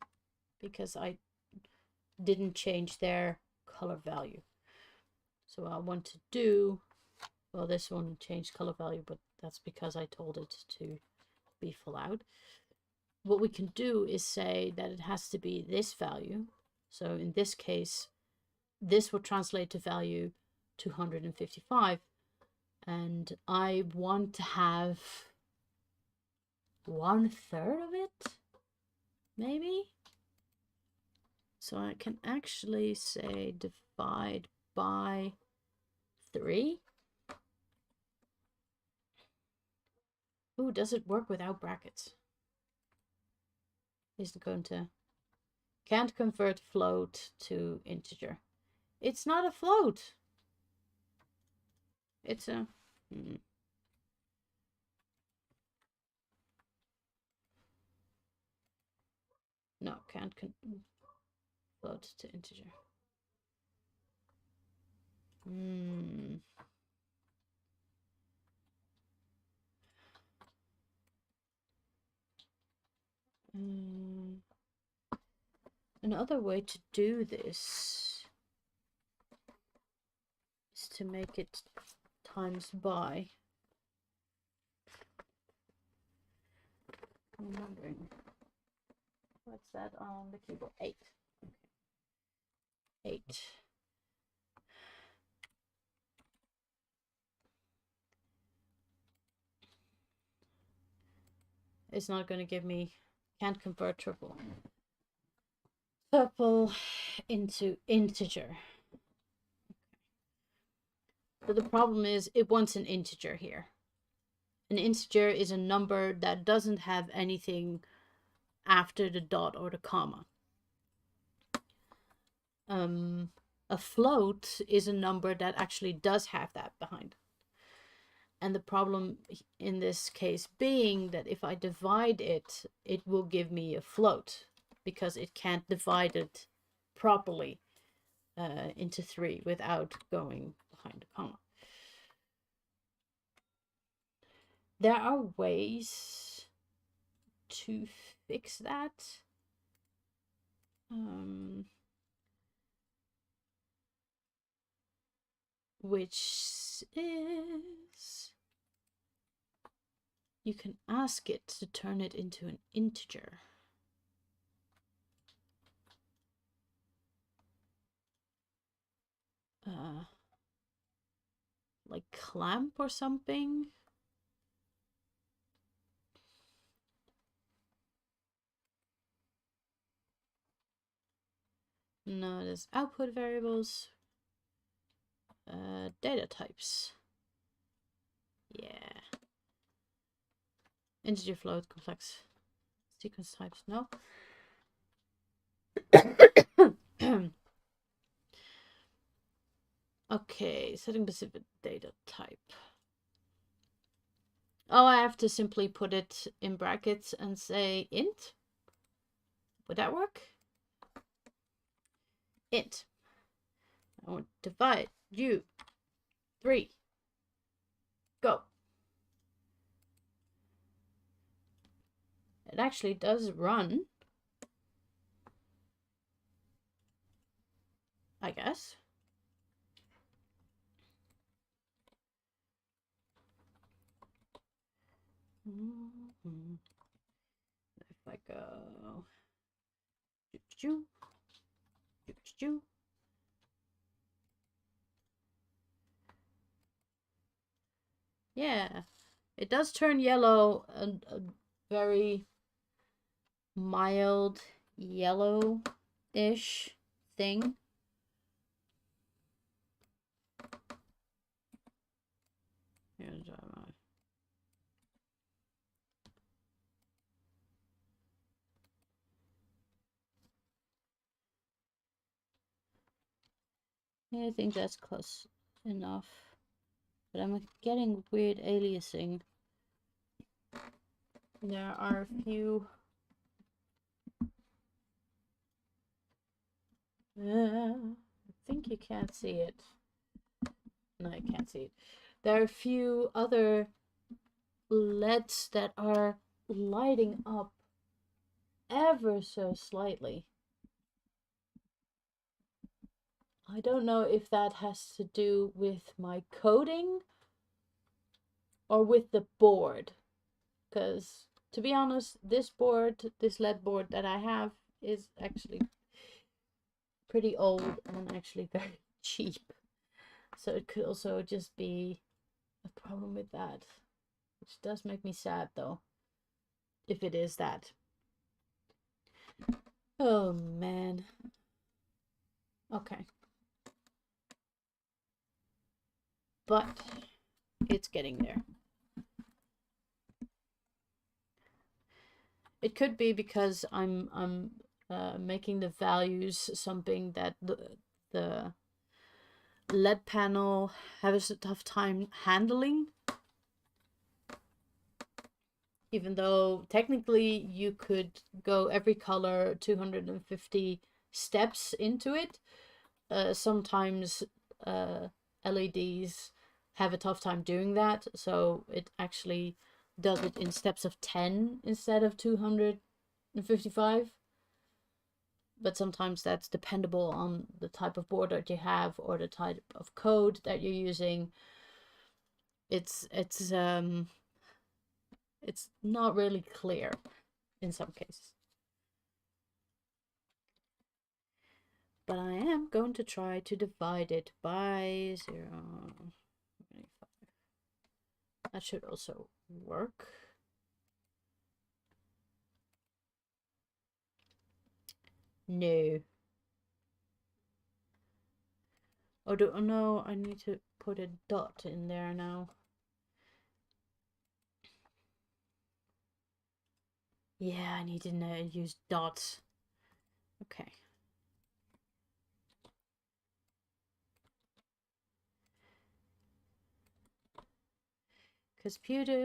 because I didn't change their color value. So I want to do, well, this one changed color value, but that's because I told it to be full out. What we can do is say that it has to be this value. So in this case, this will translate to value 255. And I want to have 1/3 of it, maybe. So I can actually say divide by 3. Ooh, does it work without brackets? Is it going to? Can't convert float to integer. It's not a float. It's a... No, can't float to integer. Another way to do this is to make it times by. I'm wondering, what's that on the keyboard? 8. Okay. 8. It's not going to give me, can't convert tuple into integer. But the problem is it wants an integer here. An integer is a number that doesn't have anything after the dot or the comma. A float is a number that actually does have that behind. And the problem in this case being that if I divide it, it will give me a float because it can't divide it properly into 3 without going behind the comma. There are ways to fix that. Which is, you can ask it to turn it into an integer. Like clamp or something. No, there's output variables. Data types. Yeah. Integer, float, complex sequence types. No. Okay, setting specific data type. Oh, I have to simply put it in brackets and say int. Would that work? Int. I want to divide you 3. Go. It actually does run, I guess. If I go, yeah, it does turn yellow, a very mild yellow-ish thing. Yeah, I think that's close enough. But I'm getting weird aliasing. There are a few. I think you can't see it. No, you can't see it. There are a few other LEDs that are lighting up ever so slightly. I don't know if that has to do with my coding or with the board. Because, to be honest, this board, this LED board that I have is actually pretty old and actually very cheap. So it could also just be a problem with that. Which does make me sad though. If it is that. Oh man. Okay. But it's getting there. It could be because I'm making the values something that the LED panel has a tough time handling. even though technically you could go every color 250 steps into it. Sometimes LEDs have a tough time doing that, so it actually does it in steps of 10 instead of 255. But sometimes that's dependable on the type of board that you have or the type of code that you're using. It's not really clear in some cases. But I am going to try to divide it by 0.5. That should also work. No. Oh no, I need to put a dot in there now. Yeah, I need to use dots. Okay. Because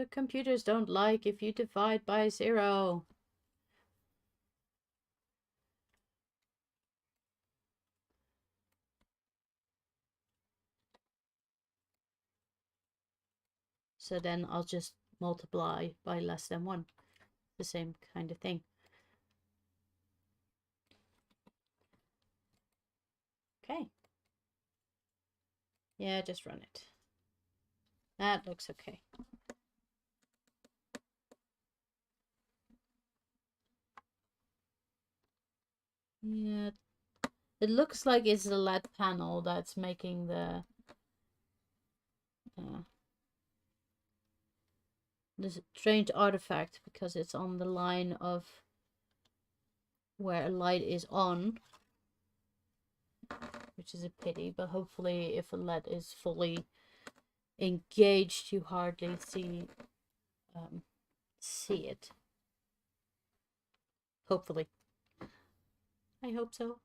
computers don't like if you divide by 0. So then I'll just multiply by less than 1. The same kind of thing. Okay. Yeah, just run it. That looks okay. Yeah, it looks like it's the LED panel that's making the this strange artifact, because it's on the line of where a light is on, which is a pity, but hopefully if a LED is fully engaged you hardly see it. Hopefully. I hope so.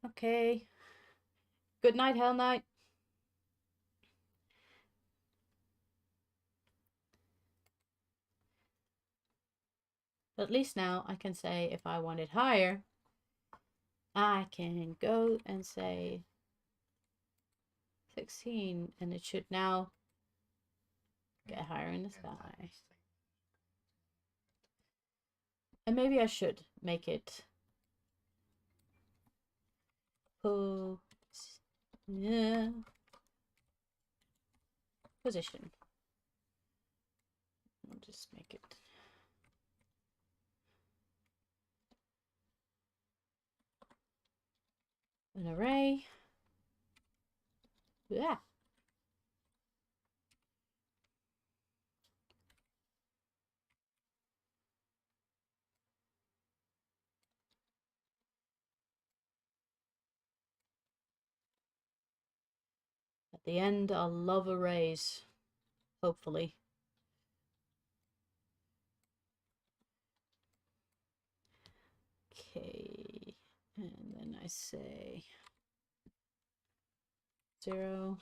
Okay. Good night, Hell Knight. But at least now I can say if I want it higher, I can go and say 16 and it should now get higher in the sky. And maybe I should make it yeah, position. I'll just make it an array. Yeah. At the end, I'll love arrays. Hopefully. Okay. And then I say 0.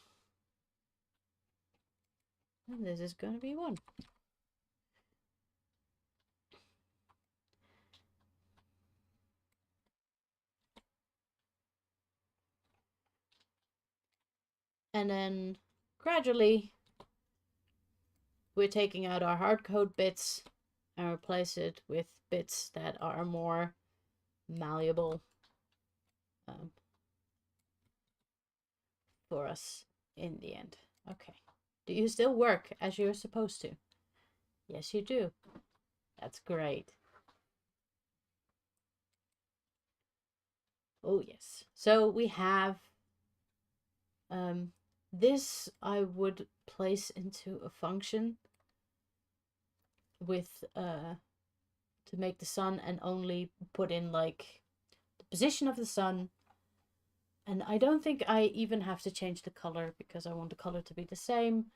And this is going to be 1. And then gradually we're taking out our hardcode bits and replace it with bits that are more malleable for us in the end. Okay. Do you still work as you're supposed to? Yes, you do. That's great. Oh, yes. So we have this I would place into a function with to make the sun, and only put in like the position of the sun. And I don't think I even have to change the color because I want the color to be the same.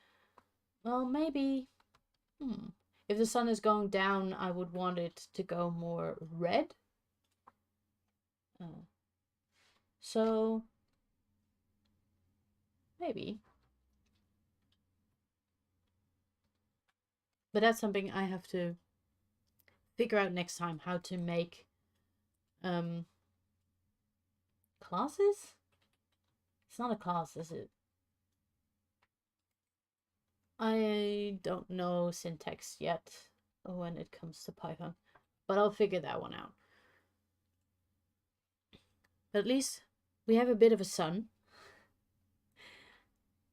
Well, maybe if the sun is going down, I would want it to go more red. So Maybe. But that's something I have to figure out next time, how to make classes? It's not a class, is it? I don't know syntax yet when it comes to Python, but I'll figure that one out. But at least we have a bit of a sun,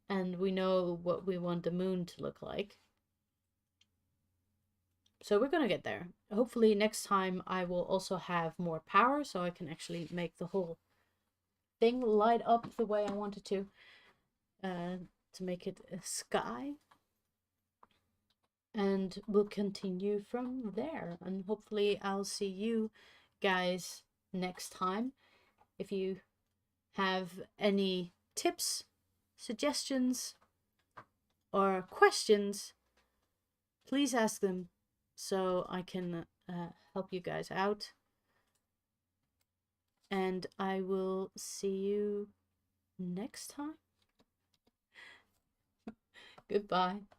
and we know what we want the moon to look like. So we're gonna get there. Hopefully next time I will also have more power, so I can actually make the whole thing light up the way I want it to make it a sky. And we'll continue from there. And hopefully I'll see you guys next time. If you have any tips, suggestions, or questions, please ask them so I can help you guys out. And I will see you next time. Goodbye.